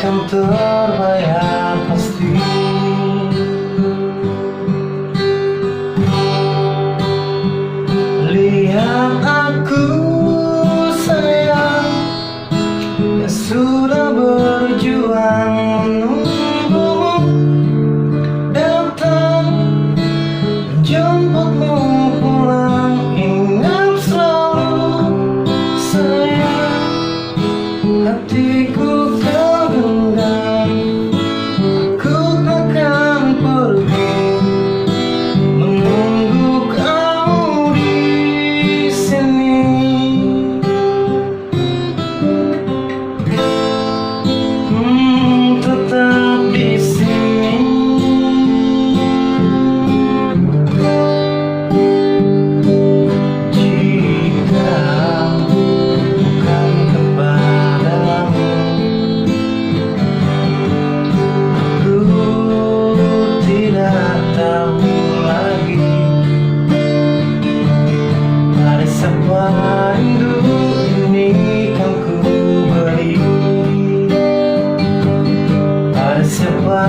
akan terbayar pasti. Lihat aku sayang, yang sudah berjuang menunggumu datang menjemputmu pulang. Ingat selalu sayang, hatiku kau genggam. Aku takkan pergi menunggu kau di sini. Tetap di sini. Jika bukan kepadamu, aku tidak tahu lagi pada siapa rindu ini kan ku beri, pada siapa